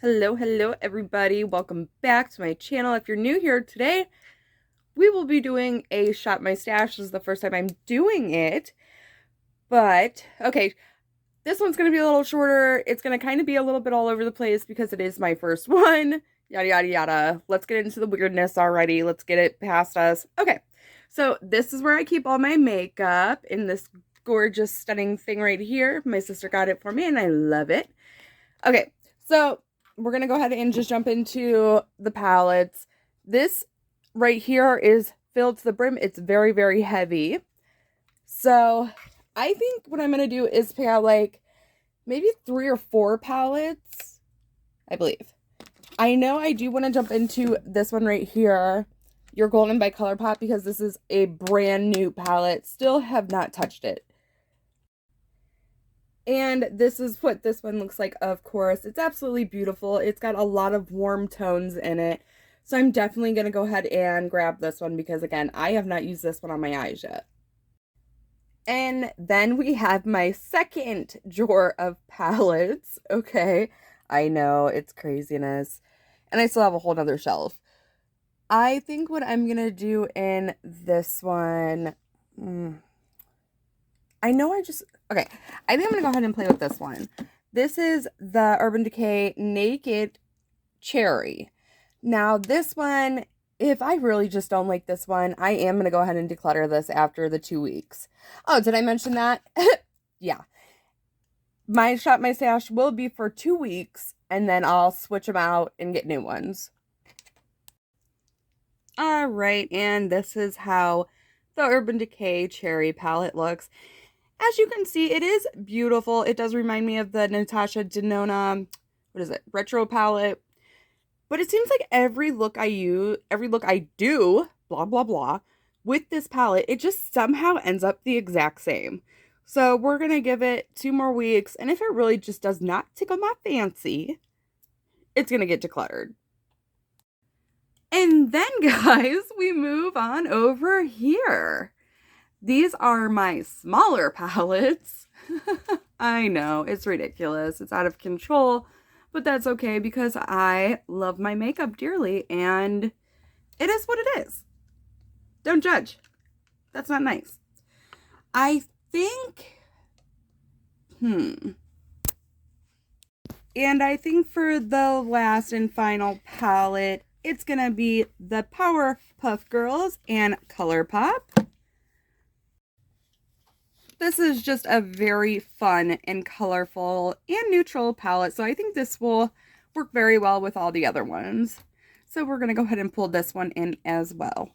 Hello everybody. Welcome back to my channel. If you're new here today, we will be doing a Shop My Stash. This is the first time I'm doing it. But, okay, this one's going to be a little shorter. It's going to kind of be a little bit all over the place because it is my first one. Yada, yada, yada. Let's get into the weirdness already. Let's get it past us. Okay, so this is where I keep all my makeup in this gorgeous, stunning thing right here. My sister got it for me and I love it. Okay, so we're going to go ahead and just jump into the palettes. This right here is filled to the brim. It's very, very heavy. So I think what I'm going to do is pick out like maybe 3 or 4 palettes, I believe. I know I do want to jump into this one right here, Your Golden by Colourpop, because this is a brand new palette. Still have not touched it. And this is what this one looks like, of course. It's absolutely beautiful. It's got a lot of warm tones in it. So I'm definitely going to go ahead and grab this one because, again, I have not used this one on my eyes yet. And then we have my second drawer of palettes. Okay, I know, it's craziness. And I still have a whole nother shelf. I think what I'm going to do in this one... Okay, I think I'm going to go ahead and play with this one. This is the Urban Decay Naked Cherry. Now, this one, if I really just don't like this one, I am going to go ahead and declutter this after the 2 weeks. Oh, did I mention that? Yeah. My Shop My Stash will be for 2 weeks, and then I'll switch them out and get new ones. Alright, and this is how the Urban Decay Cherry palette looks. As you can see, it is beautiful. It does remind me of the Natasha Denona, retro palette. But it seems like every look I do, blah, blah, blah, with this palette, it just somehow ends up the exact same. So we're going to give it 2 more weeks. And if it really just does not tickle my fancy, it's going to get decluttered. And then, guys, we move on over here. These are my smaller palettes. I know, it's ridiculous. It's out of control, but that's okay because I love my makeup dearly and it is what it is. Don't judge. That's not nice. I think, And I think for the last and final palette, it's gonna be the Powerpuff Girls and Colourpop. This is just a very fun and colorful and neutral palette, so I think this will work very well with all the other ones. So we're going to go ahead and pull this one in as well.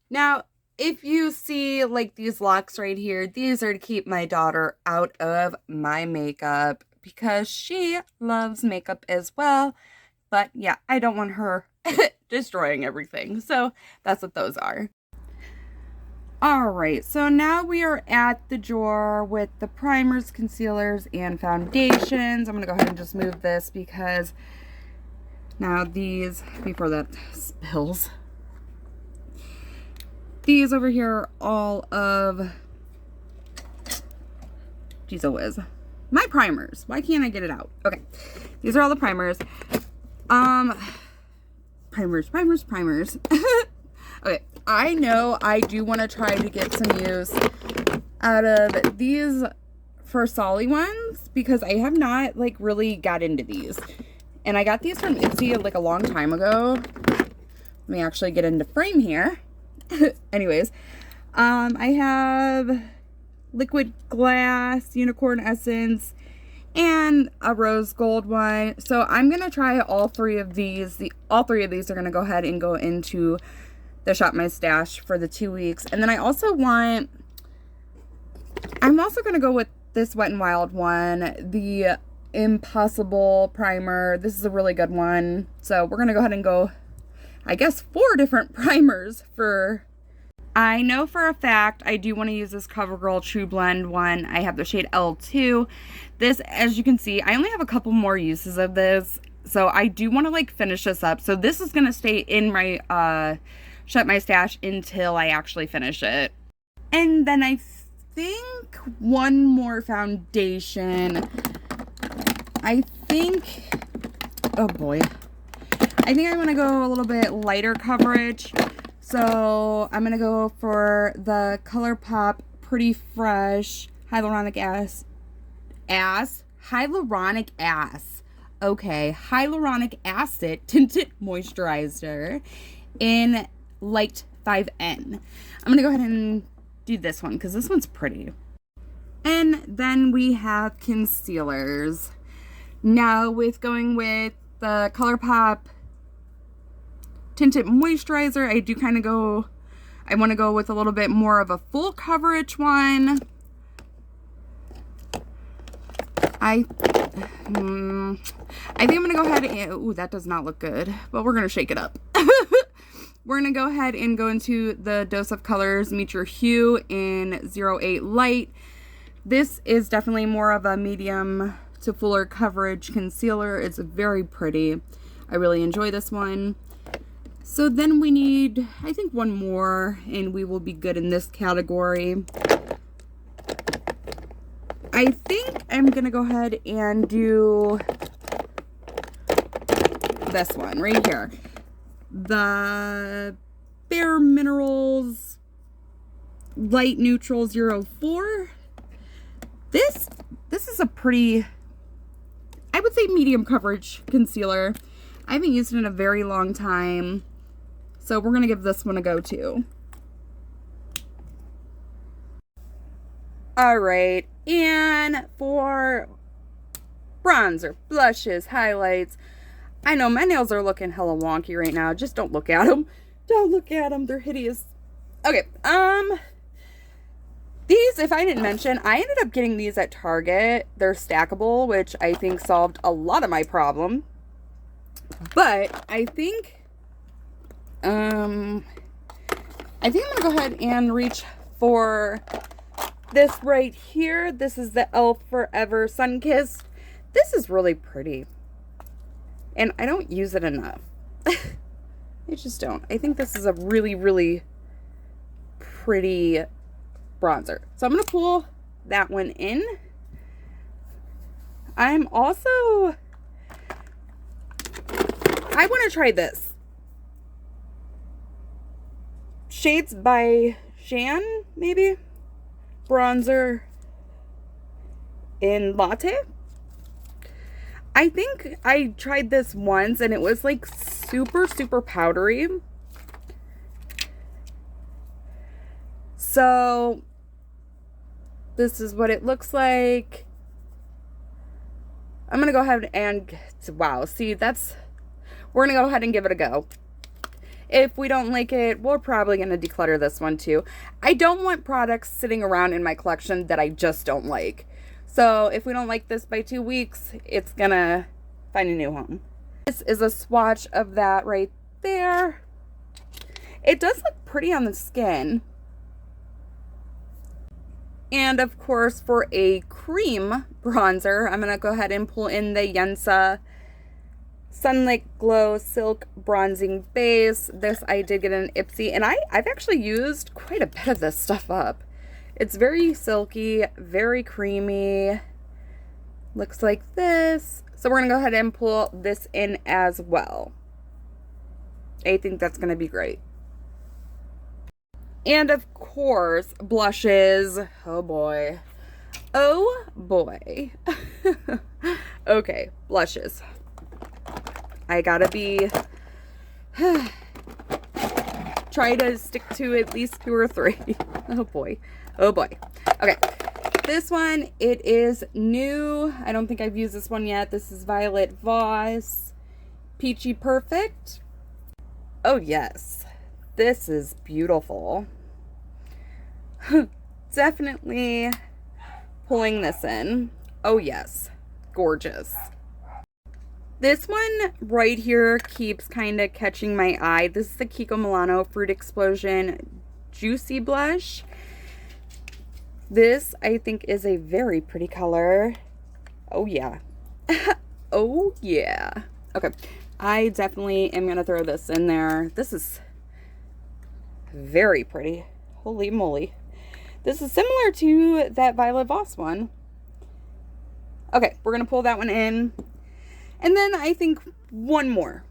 Now, if you see like these locks right here, these are to keep my daughter out of my makeup because she loves makeup as well. But yeah, I don't want her destroying everything, so that's what those are. Alright, so now we are at the drawer with the primers, concealers, and foundations. I'm going to go ahead and just move this because now these, before that spills, these over here are all of, geez a whiz, my primers. Why can't I get it out? Okay, these are all the primers. Primers. Okay, I know I do want to try to get some use out of these for Solly ones because I have not like really got into these. And I got these from Etsy like a long time ago. Let me actually get into frame here. Anyways, I have liquid glass, unicorn essence, and a rose gold one. So I'm going to try all 3 of these. All 3 of these are going to go ahead and go into the Shop My Stash for the 2 weeks. And then I'm also going to go with this Wet n Wild one, the Impossible primer. This is a really good one. So we're going to go ahead and go, I guess, 4 different primers for... I know for a fact I do want to use this CoverGirl True Blend one. I have the shade L2. This, as you can see, I only have a couple more uses of this. So I do want to like finish this up. So this is going to stay in my Shut My Stash until I actually finish it. And then I think one more foundation. I think Oh boy. I think I want to go a little bit lighter coverage. So I'm going to go for the Colourpop Pretty Fresh Hyaluronic Acid Tinted Moisturizer in Light 5N. I'm going to go ahead and do this one because this one's pretty. And then we have concealers. Now going with the Colourpop Tinted Moisturizer, I do kind of I want to go with a little bit more of a full coverage one. I think I'm going to go ahead and, ooh, that does not look good, but we're going to shake it up. We're going to go ahead and go into the Dose of Colors Meet Your Hue in 08 Light. This is definitely more of a medium to fuller coverage concealer. It's very pretty. I really enjoy this one. So then we need, I think, one more and we will be good in this category. I think I'm going to go ahead and do this one right here. The Bareminerals Light Neutral 04. This is a pretty, I would say, medium coverage concealer. I haven't used it in a very long time, so we're going to give this one a go too. Alright, and for bronzer, blushes, highlights, I know my nails are looking hella wonky right now. Just don't look at them. Don't look at them. They're hideous. Okay, these, if I didn't mention, I ended up getting these at Target. They're stackable, which I think solved a lot of my problem. But I think I'm gonna go ahead and reach for this right here. This is the e.l.f. Forever Sunkissed. This is really pretty, and I don't use it enough. I just don't. I think this is a really, really pretty bronzer. So I'm going to pull that one in. I want to try this. Shades by Shan, maybe? Bronzer in Latte. I think I tried this once and it was like super, super powdery. So this is what it looks like. I'm going to go ahead and, wow, see, we're going to go ahead and give it a go. If we don't like it, we're probably going to declutter this one too. I don't want products sitting around in my collection that I just don't like. So if we don't like this by 2 weeks, it's going to find a new home. This is a swatch of that right there. It does look pretty on the skin. And of course, for a cream bronzer, I'm going to go ahead and pull in the Yensa Sunlight Glow Silk Bronzing Base. This I did get an Ipsy, and I've actually used quite a bit of this stuff up. It's very silky, very creamy. Looks like this. So we're going to go ahead and pull this in as well. I think that's going to be great. And of course, blushes. Oh boy. Oh boy. Okay, blushes. I gotta be try to stick to at least 2 or 3. Oh boy. Oh boy. Okay. This one, it is new. I don't think I've used this one yet. This is Violet Voss Peachy Perfect. Oh yes. This is beautiful. Definitely pulling this in. Oh yes. Gorgeous. This one right here keeps kind of catching my eye. This is the Kiko Milano Fruit Explosion Juicy Blush. This, I think, is a very pretty color. Oh, yeah. Oh, yeah. Okay. I definitely am going to throw this in there. This is very pretty. Holy moly. This is similar to that Violet Voss one. Okay, we're going to pull that one in. And then I think one more.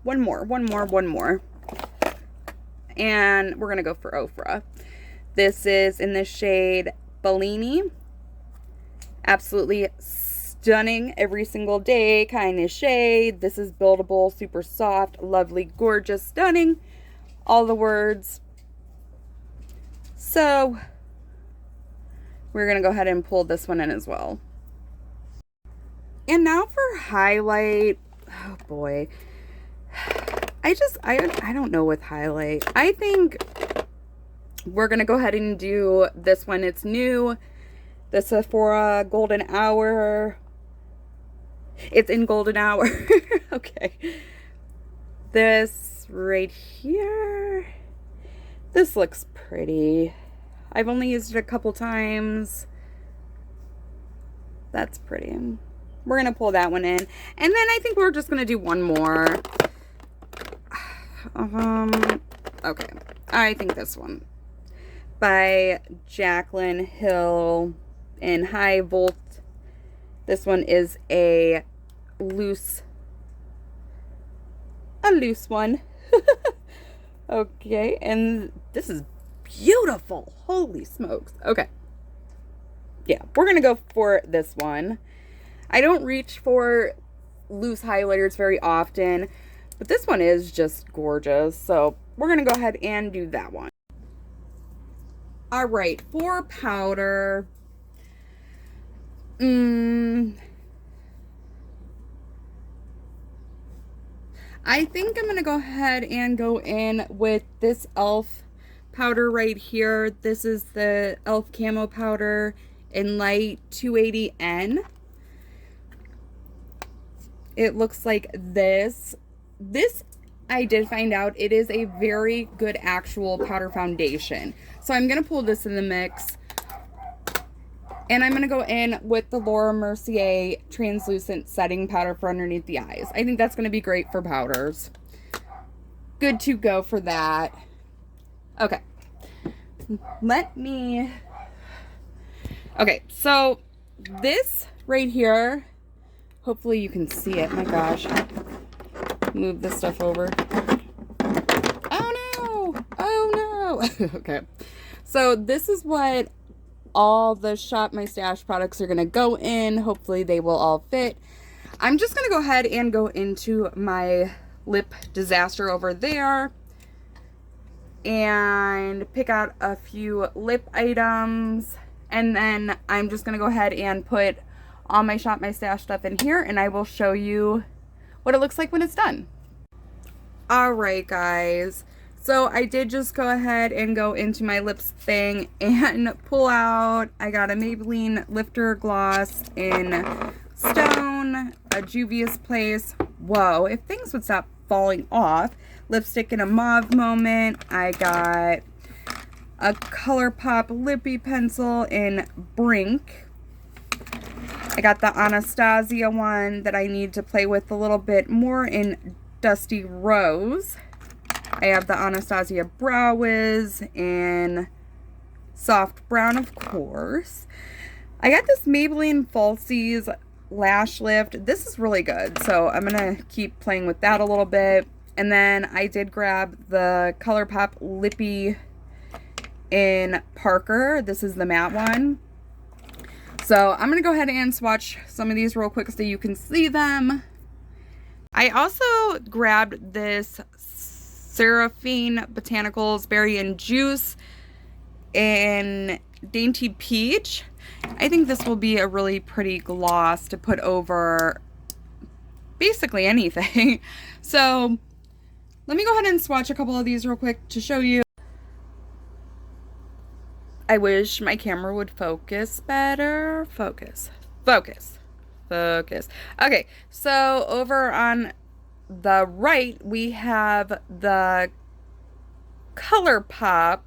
And we're going to go for Ofra. This is in the shade Bellini. Absolutely stunning every single day kind of shade. This is buildable, super soft, lovely, gorgeous, stunning. All the words. So we're going to go ahead and pull this one in as well. And now for highlight. Oh boy. I don't know with highlight. I think we're going to go ahead and do this one. It's new. The Sephora Golden Hour. It's in Golden Hour. Okay. This right here. This looks pretty. I've only used it a couple times. That's pretty. We're going to pull that one in. And then I think we're just going to do one more. Okay. I think this one. By Jaclyn Hill in High Volt. This one is a loose one. Okay, and this is beautiful. Holy smokes. Okay. Yeah, we're going to go for this one. I don't reach for loose highlighters very often, but this one is just gorgeous. So we're going to go ahead and do that one. All right, for powder. I think I'm going to go ahead and go in with this e.l.f. powder right here. This is the e.l.f. Camo powder in light 280N. It looks like this. This, I did find out, it is a very good actual powder foundation. So I'm going to pull this in the mix. And I'm going to go in with the Laura Mercier translucent setting powder for underneath the eyes. I think that's going to be great for powders. Good to go for that. Okay. Okay, so this right here, hopefully you can see it. My gosh. Move this stuff over. Oh no! Oh no! Okay. So this is what all the Shop My Stash products are going to go in. Hopefully they will all fit. I'm just going to go ahead and go into my lip disaster over there and pick out a few lip items, and then I'm just going to go ahead and put all my Shop My Stash stuff in here, and I will show you what it looks like when it's done. Alright guys, so I did just go ahead and go into my lips thing and pull out, I got a Maybelline Lifter Gloss in Stone, a Juvia's Place, whoa, if things would stop falling off, lipstick in a Mauve Moment, I got a Colourpop Lippy Pencil in Brink, I got the Anastasia one that I need to play with a little bit more in Dusty Rose. I have the Anastasia Brow Wiz in Soft Brown, of course. I got this Maybelline Falsies Lash Lift. This is really good, so I'm going to keep playing with that a little bit. And then I did grab the Colourpop Lippy in Parker. This is the matte one. So I'm going to go ahead and swatch some of these real quick so you can see them. I also grabbed this Seraphine Botanicals Berry and Juice in Dainty Peach. I think this will be a really pretty gloss to put over basically anything. So let me go ahead and swatch a couple of these real quick to show you. I wish my camera would focus better. Focus. Okay, so over on the right, we have the Colourpop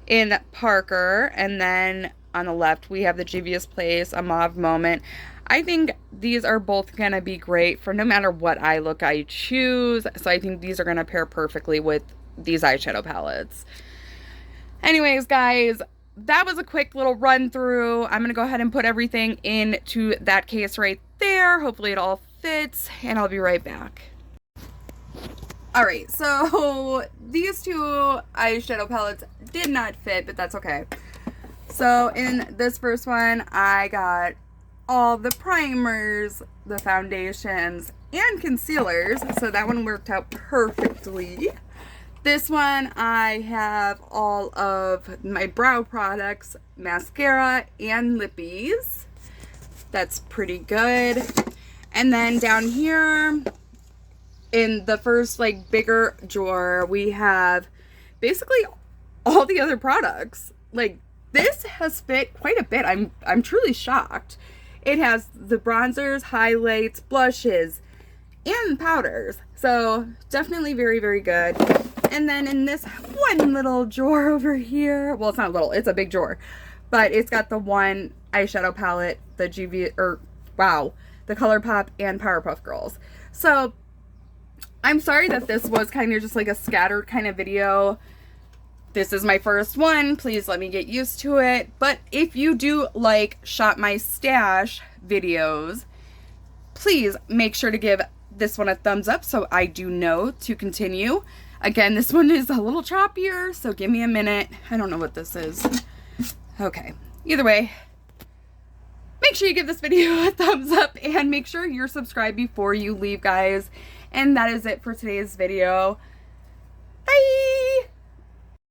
in Parker, and then on the left, we have the Juvia's Place, a Mauve Moment. I think these are both going to be great for no matter what eye look I choose, so I think these are going to pair perfectly with these eyeshadow palettes. Anyways, guys, that was a quick little run through. I'm going to go ahead and put everything into that case right there. Hopefully it all fits, and I'll be right back. Alright, so these two eyeshadow palettes did not fit, but that's okay. So in this first one, I got all the primers, the foundations, and concealers, so that one worked out perfectly. This one, I have all of my brow products, mascara, and lippies. That's pretty good. And then down here, in the first like bigger drawer, we have basically all the other products. Like, this has fit quite a bit. I'm truly shocked. It has the bronzers, highlights, blushes, and powders. So definitely very, very good. And then in this one little drawer over here, well, it's not little, it's a big drawer, but it's got the one eyeshadow palette, the the Colourpop and Powerpuff Girls. So I'm sorry that this was kind of just like a scattered kind of video. This is my first one. Please let me get used to it. But if you do like Shop My Stash videos, please make sure to give this one a thumbs up so I do know to continue. Again, this one is a little choppier, so give me a minute. I don't know what this is. Okay. Either way, make sure you give this video a thumbs up and make sure you're subscribed before you leave, guys. And that is it for today's video.